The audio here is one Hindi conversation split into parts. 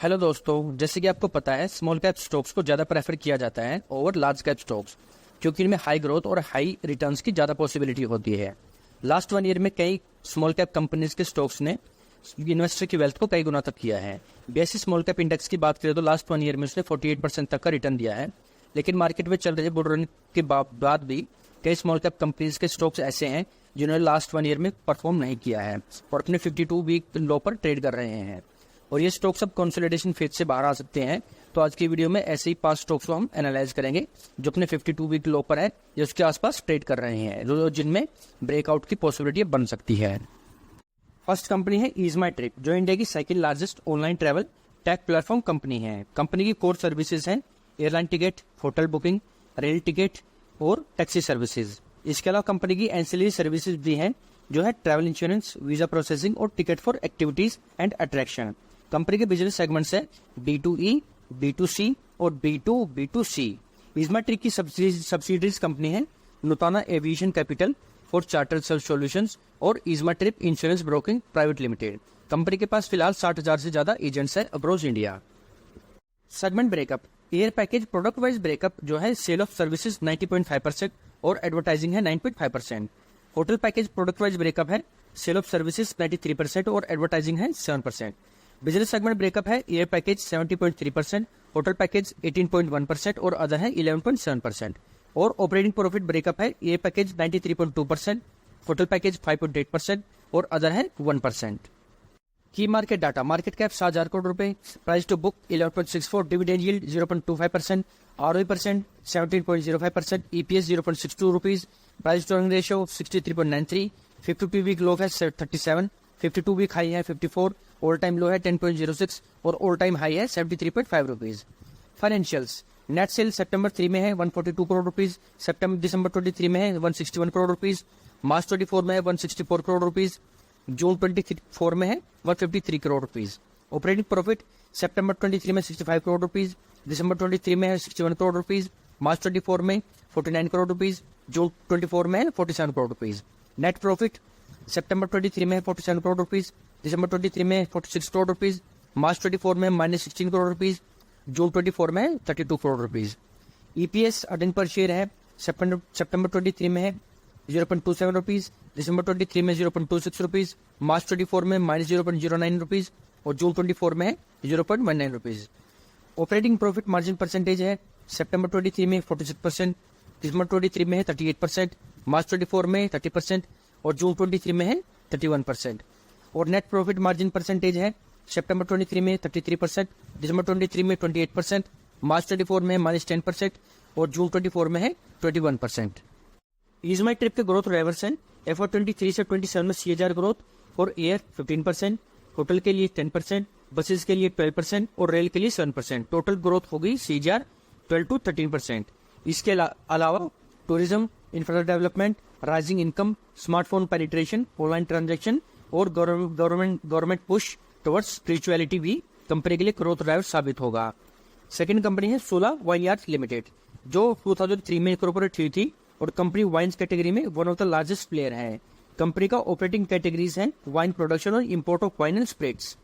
हेलो दोस्तों, जैसे कि आपको पता है स्मॉल कैप स्टॉक्स को ज़्यादा प्रेफर किया जाता है ओवर लार्ज कैप स्टॉक्स, क्योंकि इनमें हाई ग्रोथ और हाई रिटर्न्स की ज़्यादा पॉसिबिलिटी होती है। लास्ट 1 ईयर में कई स्मॉल कैप कंपनीज के स्टॉक्स ने इन्वेस्टर की वेल्थ को कई गुना तक किया है। बीएसई स्मॉल कैप इंडेक्स की बात करें तो लास्ट 1 ईयर में उसने 48% तक का रिटर्न दिया है। लेकिन मार्केट में चल रहे बुल रन के बाद भी कई स्मॉल कैप कंपनीज के स्टॉक्स ऐसे हैं जिन्होंने लास्ट 1 ईयर में परफॉर्म नहीं किया है और अपने 52 वीक लो पर ट्रेड कर रहे हैं, और ये स्टॉक सब कंसोलिडेशन फेज से बाहर आ सकते हैं। तो आज की वीडियो में ऐसे ही 5 स्टॉक्स को हम एनालाइज करेंगे जो अपने 52 वीक लो पर है या उसके आसपास ट्रेड कर रहे हैं, जिनमें ब्रेकआउट की पॉसिबिलिटी बन सकती है। फर्स्ट कंपनी है ईज माई ट्रिप, जो इंडिया की second largest online travel tag platform company है। कंपनी की कोर सर्विसेज हैं airline ticket, hotel booking, rail ticket और टैक्सी सर्विसेज। इसके अलावा कंपनी की एंसिलरी सर्विसेज भी हैं जो है ट्रैवल इंश्योरेंस, वीजा प्रोसेसिंग और ticket for activities and attraction. Company के बिजनेस सेगमेंट्स है B2E, B2C और B2B2C। ईज़मा ट्रिप की सब्सिडीज कंपनी है Nutana aviation capital for charter solutions और ease my trip insurance broking private limited. Company के पास फिलहाल 60,000 से ज्यादा एजेंट्स है across India. Segment breakup, air package product wise breakup जो है सेल ऑफ सर्विसेज 90.5% और एडवर्टाइजिंग है 9.5%। Hotel package product wise breakup है सेल ऑफ सर्विसेज 93% और एडवर्टाइजिंग है 7%। बिजनेस सेगमेंट ब्रेकअप है एयर पैकेज 70.3%, होटल पैकेज 18.1% और अदर है 11.7%। और ऑपरेटिंग प्रॉफिट ब्रेकअप है एयर पैकेज 93.2%, होटल पैकेज 5.8% और अदर है 1%। Key market data, market cap 7,000 crore रुपए, price to book 11.64, dividend yield 0.25%, ROE percent 17.05%, EPS 0.62 rupees, price to earning ratio 63.93, 52 week low है 37, 52 वीक हाई है 54, ऑल टाइम लो है 10.06 और ऑल टाइम हाई है 73.5 रुपीज। फाइनेंशियल्स, नेट सेल सितंबर 3 में है 142 करोड़ रुपीज, दिसंबर 23 में है 161 करोड़ रुपीज, मार्च 24 में है 164 करोड़ रुपीज, जून 24 में है 153 करोड़ रुपीज। ऑपरेटिंग प्रॉफिट सितंबर 23 में 65 करोड़ रुपीज, दिसंबर 23 में है 61 करोड़ रुपीज, मार्च 24 में 49 करोड़ रुपीज, जून 24 में है 47 करोड़ रुपीज। नेट प्रॉफिट सितंबर 23 में है 47 करोड़ रुपीज, दिसंबर 23 में 46 करोड़ रुपीज, मार्च 24 में -16 करोड़ रुपीज, जून 24 में 32 crore rupees. EPS earning per share है सितंबर 23 में है 0.27 रुपीज, दिसंबर 23 में 0.26 रुपीज, मार्च 24 में -0.09 रुपीज और जून 24 में है 0.19 rupees. Operating profit margin percentage है सितंबर 23 में 46%, दिसंबर 23 में है 38%, मार्च 24 में 30% और जून 23 में है 31%। और नेट प्रॉफिट मार्जिन परसेंटेज है सितंबर 23 में 33%, दिसंबर 23 में 28%, मार्च 24 में -10% और जून 24 में है 21%। ईज़ माई ट्रिप के ग्रोथ ड्राइवर्स हैं FY23 से 27 में CAGR growth for air 15%, hotel के लिए 10%, बसेस के लिए 12% और रेल के लिए 7%। टोटल ग्रोथ होगी CAGR 12 to 13%। इसके अलावा tourism, infra development, rising income, smartphone penetration, online transaction और गवर्नमेंट पुश टुवर्ड्स स्पिरिचुअलिटी भी कंपनी के लिए ग्रोथ ड्राइवर साबित होगा। सेकंड कंपनी है सोला वाइनयार्ड्स लिमिटेड, जो 2003 में इनकॉर्पोरेट हुई थी और कंपनी वाइन्स कैटेगरी में one of the largest player है। कंपनी का ऑपरेटिंग कैटेगरीज हैं वाइन प्रोडक्शन और import of wine and spirits.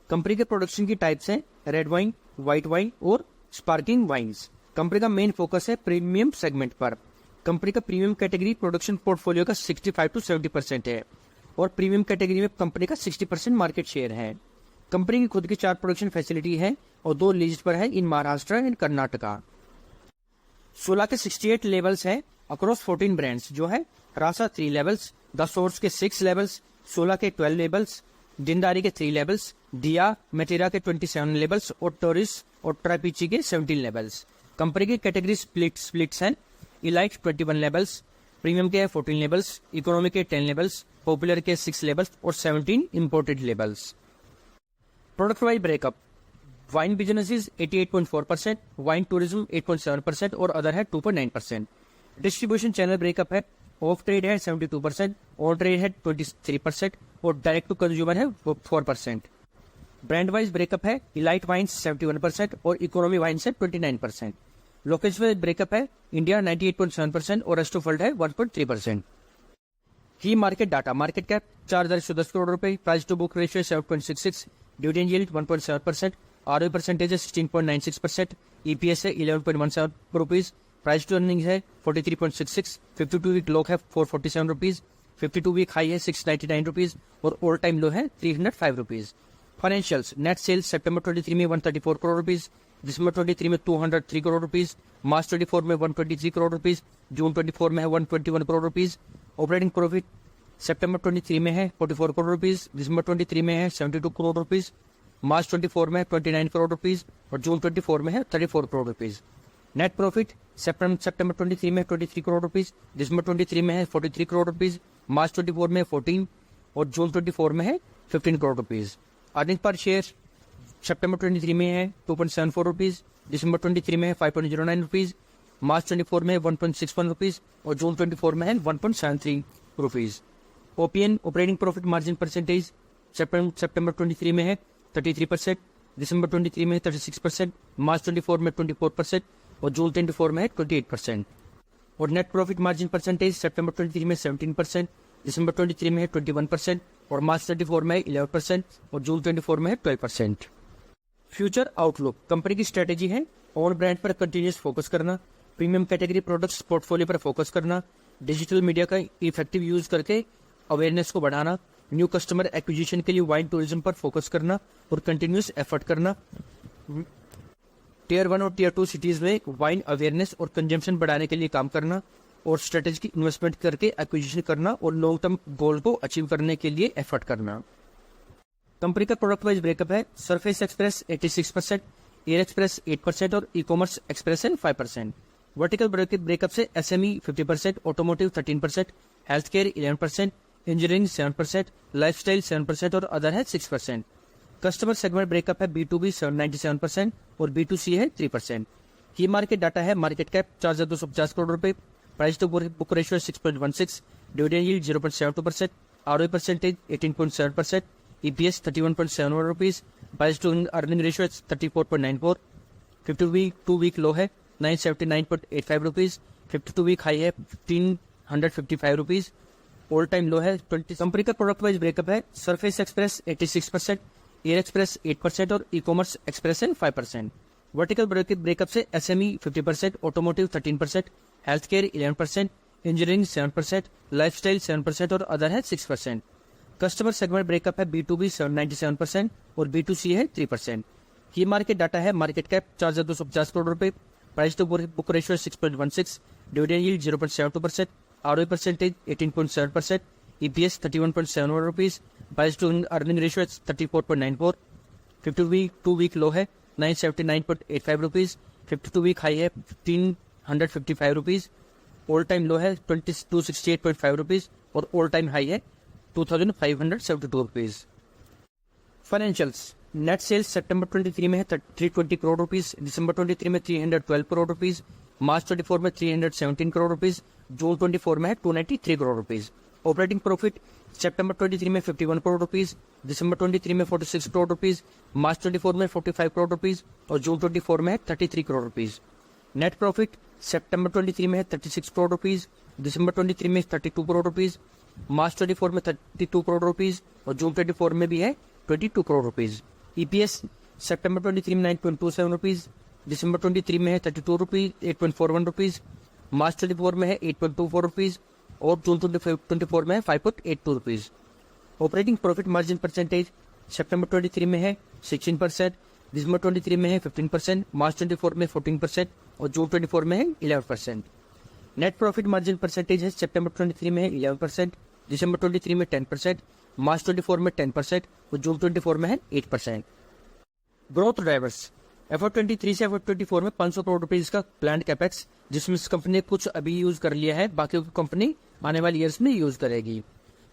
Company के प्रोडक्शन की टाइप्स हैं रेड वाइन, व्हाइट वाइन और स्पार्कलिंग वाइन्स। कंपनी का मेन फोकस है प्रीमियम सेगमेंट पर। कंपनी का प्रीमियम कैटेगरी प्रोडक्शन पोर्टफोलियो का 65 to 70% है और प्रीमियम कैटेगरी में कंपनी का 60% मार्केट शेयर है। कंपनी की खुद की 4 प्रोडक्शन फैसिलिटी है और 2 लीज पर है इन महाराष्ट्र एंड कर्नाटका। सोला के 68 लेवल्स हैं अक्रॉस 14 ब्रांड्स, जो है रासा 3 लेवल्स, द सोर्स के 6 लेवल्स, सोला के 12 लेवल्स, दिनदारी के 3 लेवल्स, दिया मेटेरा के 27 लेवल्स और टोरिस और ट्रापीची के 17 लेवल्स। कंपनी की कैटेगरी स्प्लिट्स हैं इलाइट 21 लेवल्स, प्रीमियम के 14 लेवल्स, इकोनॉमी के 10 लेवल्स, पॉपुलर के 6 लेवल्स और 17 imported levels. Product wise breakup, wine business is 88.4%, wine tourism 8.7% और अदर है 2.9%। डिस्ट्रीब्यूशन चैनल ब्रेकअप है ऑफ ट्रेड है 72%, ऑन ट्रेड है 23% और डायरेक्ट टू कंज्यूमर है 4%। ब्रांड वाइज ब्रेकअप है इलाइट वाइन्स 71% और इकोनॉमी वाइन्स है 29%। लोकेशन वाइज ब्रेकअप है इंडिया 98.7% और रेस्ट ऑफ वर्ल्ड है 1.3%। Key market data, market cap 4,110 crore रुपए, price to book ratio 7.66, dividend yield 1.7%, ROE percentage है 16.96%, EPS है 11.17 रुपीज, प्राइस टू अर्निंग है 43.66, 52 वीक लो है 447 रुपीज, 52 वीक हाई है 699 रुपीज और ऑल टाइम लो है 305 रुपीज। फाइनेंशियल्स, नेट सेल्स सितंबर 23 में 134 करोड़ रुपीज, दिसंबर 23 में 203 करोड़ रुपीज, मार्च 24 में 123 करोड़ रुपीज, जून 24 में है 121 करोड़ रुपीज। ऑपरेटिंग प्रॉफिट सितंबर 23 में है 44 करोड़ रुपीज, दिसंबर 23 में है 72 करोड़ रुपीज, मार्च 24 में 29 करोड़ रुपीज और जून 24 में है 34 करोड़ रुपीज। नेट प्रॉफिट सितंबर 23 में 23 करोड़ रुपीज, दिसंबर 23 में है 43 करोड़ रुपीज, मार्च 24 में 14 और जून 24 में है 15 crore rupees. Earning per share सितंबर 23 में है 2.74 रुपीज, दिसंबर 23 में है 5.09 रुपीज, मार्च 24 में 1.61 रुपीज और जून 24 में है 1.73 rupees. OPN operating profit margin percentage सितंबर 23 में है 33%, दिसंबर 23 में 36%, मार्च 24 में 24% और जून 24 में है 28%। और नेट प्रॉफिट मार्जिन परसेंटेज सितंबर 23 में 17%, दिसंबर 23 में है 21% और मार्च 24 में 11% और जून 24 में है 12%। फ्यूचर आउटलुक, कंपनी की स्ट्रेटेजी है ओन ब्रांड पर कंटिन्यूस फोकस करना, प्रीमियम कैटेगरी प्रोडक्ट्स पोर्टफोलियो पर फोकस करना, डिजिटल मीडिया का इफेक्टिव यूज करके अवेयरनेस को बढ़ाना, न्यू कस्टमर एक्विजिशन के लिए वाइन टूरिज्म पर फोकस करना और कंटिन्यूस एफर्ट करना, टियर 1 और टियर 2 सिटीज में वाइन अवेयरनेस और कंजम्पशन बढ़ाने के लिए काम करना और स्ट्रेटेजिक इन्वेस्टमेंट करके एक्विजिशन करना और लॉन्ग टर्म गोल को अचीव करने के लिए एफर्ट करना। कंपनी का प्रोडक्ट वाइज ब्रेकअप है सरफेस एक्सप्रेस 86%, एयर एक्सप्रेस 8% और e commerce express 5%। Vertical breakup से SME 50%, automotive 13%, health care 11%, engineering 7%, lifestyle 7% और अदर है 6%। कस्टमर सेगमेंट ब्रेकअप है B2B 97% और B2C है 3%। की मार्केट डाटा है मार्केट कैप 4,250 करोड़ रुपए, price to book ratio 6.16, dividend yield 0.72%, ROE percentage 18.7%, EPS 31.71 rupees, price to earning ratio 34.94, 52 week low है 979.85 रुपीज, 52 वीक हाई है 1555 रुपीज, ऑल टाइम लो है 20। कंपनी का प्रोडक्ट वाइज ब्रेकअप है सरफेस एक्सप्रेस 86%, एयर एक्सप्रेस 8% और e commerce express 5%। Vertical breakup से SME 50%, automotive 13%, health care 11%, engineering 7%, lifestyle 7% और अदर है 6%। कस्टमर सेगमेंट ब्रेकअप है B2B 97% और B2C है 3%। की मार्केट डाटा है मार्केट कैप 4,250 करोड़ रुपए, price to book ratio 6.16, dividend yield 0.72%, ROE percentage 18.7%, EPS 31.71 rupees, price to earning ratio 34.94, 52 week low है 979.85 रुपीज, 52 वीक हाई है 1555 रुपीज, ऑल टाइम लो है 268.5 रुपीज और ऑल टाइम हाई है 2572 रुपीज। फाइनेंशियल्स, नेट सेल्स सितंबर 23 में है 320 करोड़ रुपीज, दिसंबर 23 में 312 करोड़ रुपीज, मार्च 24 में 317 करोड़ रुपीज, जून 24 में है 293 करोड़ रुपीज। ऑपरेटिंग प्रॉफिट सितंबर 23 में 51 करोड़ रुपीज, दिसंबर 23 में 46 करोड़ रुपीज, मार्च 24 में 45 करोड़ रुपीज और जून 24 में है 33 करोड़ रुपीज। नेट प्रॉफिट सितंबर 23 में है 36 करोड़ रुपीज, दिसंबर 23 में 32 करोड़ रुपीज, मार्च 24 में 32 करोड़ रुपीज और जून 24 में भी है 22 करोड़ रुपीज। EPS सितंबर 23 में 9.27 रुपीज, दिसंबर 23 में है 32 रुपीज 8.41 रुपीज, मार्च 24 में है 8.24 रुपीज और जून 24 में है 5.82 rupees. Operating profit margin percentage सितंबर 23 में है 16%, दिसंबर 23 में है 15%, मार्च 24 में 14% और जून 24 में है 11%। नेट प्रॉफिट मार्जिन परसेंटेज है सितंबर 23 में है 11%, दिसंबर 23 में 10%, मार्च 24 में 10% और जून 24 में है 8%। ग्रोथ ड्राइवर्स, FY23 से FY24 में 500 करोड़ रुपीज का प्लान्ड कैपेक्स, जिसमें इस कंपनी ने कुछ अभी यूज कर लिया है, बाकी कंपनी आने वाले ईयर्स में यूज करेगी।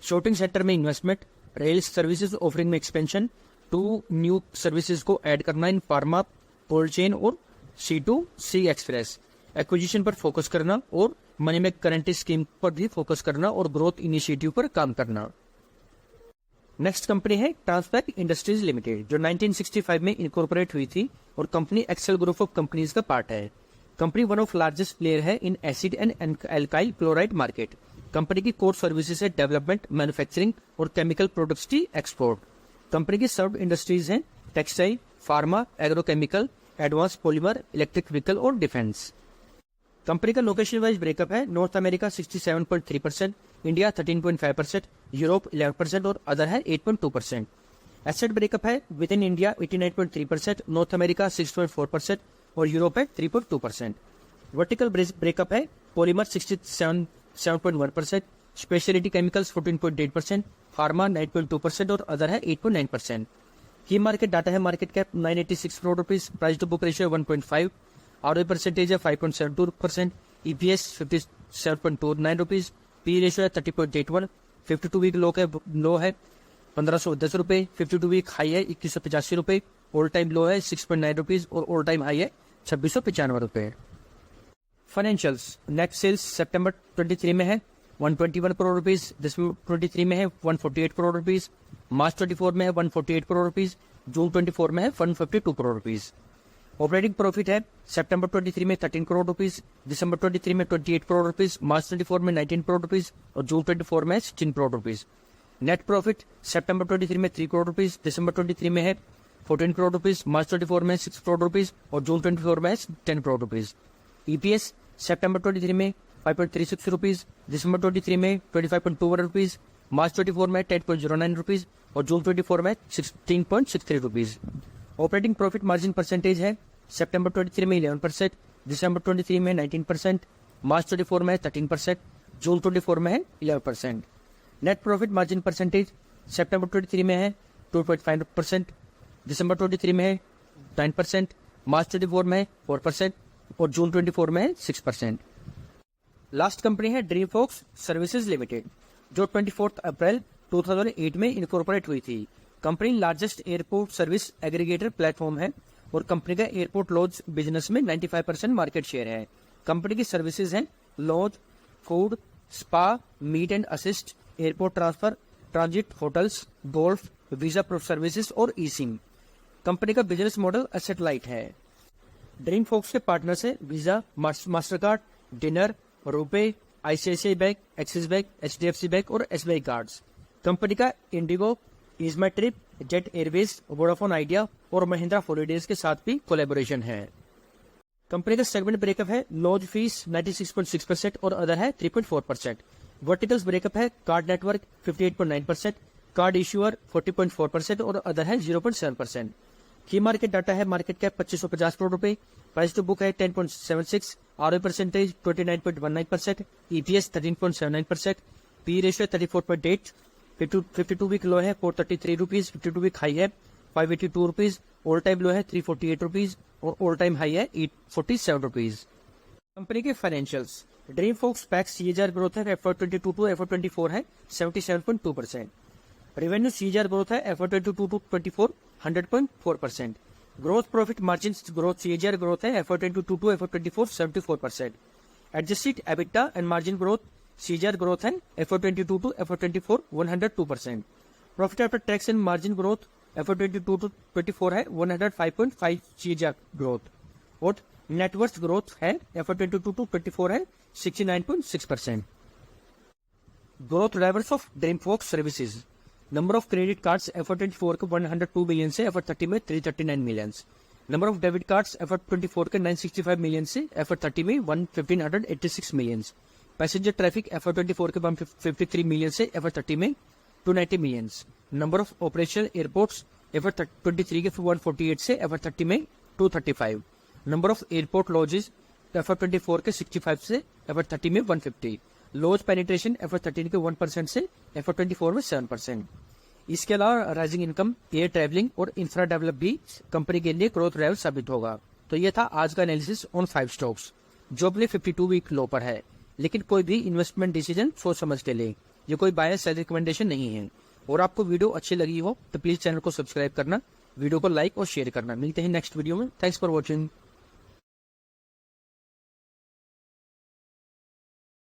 शॉपिंग सेक्टर में इन्वेस्टमेंट, रेल सर्विसेज ऑफरिंग में एक्सपेंशन, 2 न्यू सर्विसेज को ऐड करना इन फार्मा, कोल्ड चेन और C2C एक्सप्रेस, एक्विजिशन पर फोकस करना और मनी बैक गारंटी स्कीम पर भी फोकस करना और ग्रोथ इनिशिएटिव पर काम करना। नेक्स्ट कंपनी है ट्रांसपैक इंडस्ट्रीज लिमिटेड, जो 1965 में इनकॉर्पोरेट हुई थी और company excel group of companies का पार्ट है। Company one of largest player है in acid and alkyl chloride market. Company की कोर सर्विसेज है डेवलपमेंट, मैन्युफैक्चरिंग और केमिकल प्रोडक्ट्स की एक्सपोर्ट। कंपनी की सर्व इंडस्ट्रीज हैं textile, pharma, agrochemical, advance polymer, electric vehicle और डिफेंस। कंपनी का लोकेशन वाइज ब्रेकअप है, नॉर्थ अमेरिका 67.3%, इंडिया 13.5%, यूरोप 11% और अदर है 8.2%। एसेट ब्रेकअप है, with in India 89.3%, North America 6.4% और यूरोप है 3.2%। वर्टिकल ब्रेकअप है, पॉलीमर 67.1%, स्पेशलिटी केमिकल्स 14.8%, फार्मा 9.2% और अदर है 8.9%। की मार्केट डाटा है, market cap 986 crore rupees, price to book ratio 1.5, ROA percentage है 5.72%, ईपीएस 57.29 रुपीज, पी रेशियो है 30.81, 52 वीक लो है 1510 रुपए, 52 वीक हाई है 2185 रुपए, ऑल टाइम लो है 6.9 रुपीज और ऑल टाइम हाई है 2695 रुपए। फाइनेंशियल्स, नेट सेल्स सितंबर 23 में है 121 करोड़ रुपीज, दिसंबर 23 में है 148 करोड़ रुपीज, मार्च 24 में है 148 करोड़ रुपीज, जून 24 में है 152 करोड़ रुपीज। ऑपरेटिंग प्रॉफिट है सितंबर 23 में 13 करोड़ रुपीज, दिसंबर 23 में 28 करोड़ रुपीज, मार्च 24 में 19 करोड़ रुपीज और जून 24 में 16 करोड़ रुपीज। नेट प्रॉफिट सितंबर 23 में 3 करोड़ रुपीज, दिसंबर 23 में है 14 करोड़ रुपीज, मार्च 24 में 6 करोड़ रुपीज और जून 24 में 10 करोड़ रुपीज। ईपीएस सितंबर 23 में 5.36 रुपीज, दिसंबर 23 में 25.21 रुपीज, मार्च 24 में 10.09 रुपीज और जून 24 में 16.63 rupees. Operating profit margin percentage है सितंबर 23 में 11%, दिसंबर 23 में 19%, मार्च 24 में 13%, जून 24 में 11%। नेट प्रॉफिट मार्जिन परसेंटेज सितंबर 23 में है 2.5%, दिसंबर 23 में है 9%, मार्च 24 में 4% और जून 24 में 6%। लास्ट कंपनी है ड्रीम फोक्स सर्विसेज लिमिटेड, जो 24 अप्रैल 2008 में इनकॉर्पोरेट हुई थी। Company largest airport service aggregator platform है और कंपनी का एयरपोर्ट लॉज बिजनेस में 95% मार्केट शेयर है। कंपनी की सर्विसेज हैं lounge, food, spa, meet and assist, airport transfer, transit, hotels, golf, visa services और ई सिम। कंपनी का बिजनेस मॉडल एसेट लाइट है। ड्रीम फोक्स के पार्टनर्स है visa, Mastercard, diner, RuPay, ICICI bank, axis bank, HDFC bank और एसबीआई कार्ड्स। कंपनी का IndiGo, ease my trip, jet airways, Vodafone Idea और महिंद्रा हॉलीडेज के साथ भी कोलैबोरेशन है। कंपनी का सेगमेंट ब्रेकअप है, लॉज फीस 96.6% और अदर है 3.4%। वर्टिकल्स ब्रेकअप है, कार्ड नेटवर्क 58.9%, कार्ड इश्यूअर 40.4% और अदर है 0.7%। की मार्केट डाटा है, मार्केट कैप 2550 करोड़ रुपए, प्राइस टू बुक है 10.76, ROA percentage 29.19%, EPS 13.79%, P ratio 34.8, 52 week low है 433 रुपीज, 52 वीक हाई है 582 रुपीज, ऑल टाइम लो है 348 रुपीज और ऑल टाइम हाई है 847 रुपीज। कंपनी के financials, DreamFolks pax CAGR growth है FY22 टू FY24 है 77.2%। रेवेन्यू सीएजीआर ग्रोथ है FY22 to 24 100.4%। Growth profit margin growth CAGR growth है FY22 to FY24 74%। Adjusted EBITDA and margin growth CAGR growth है FY22 to FY24 102%। Profit after tax and margin growth FY22 to 24 है 105.5 सीएजीआर ग्रोथ और नेटवर्थ ग्रोथ है FY22 टू 24 है 69.6%। Growth drivers of DreamFolks services, number of credit cards FY24 के 102 मिलियन से FY30 में 339 million, number of debit cards FY24 के 965 मिलियन से FY30 में 1586 मिलियन, पैसेंजर ट्रैफिक FY24 के 153 मिलियन से FY30 में 290 million, number of operational airports FY23 के 148 से FY30 में 235, number of airport lodges FY24 के 65 से FY30 में 150, लॉज पेनिट्रेशन FY13 के 1% से FY24 में 7%। इसके अलावा राइजिंग इनकम, एयर ट्रैवलिंग और इंफ्रा डेवलप भी कंपनी के लिए ग्रोथ ड्राइवर साबित होगा। तो ये था आज का एनालिसिस ऑन 5 स्टॉक्स जो अपने 52 वीक लो पर है, लेकिन कोई भी इन्वेस्टमेंट डिसीजन सोच समझ के ले, ये कोई बाय सेल रिकमेंडेशन नहीं है। और आपको वीडियो अच्छी लगी हो तो प्लीज चैनल को सब्सक्राइब करना, वीडियो को लाइक और शेयर करना। मिलते हैं नेक्स्ट वीडियो में। Thanks for watching.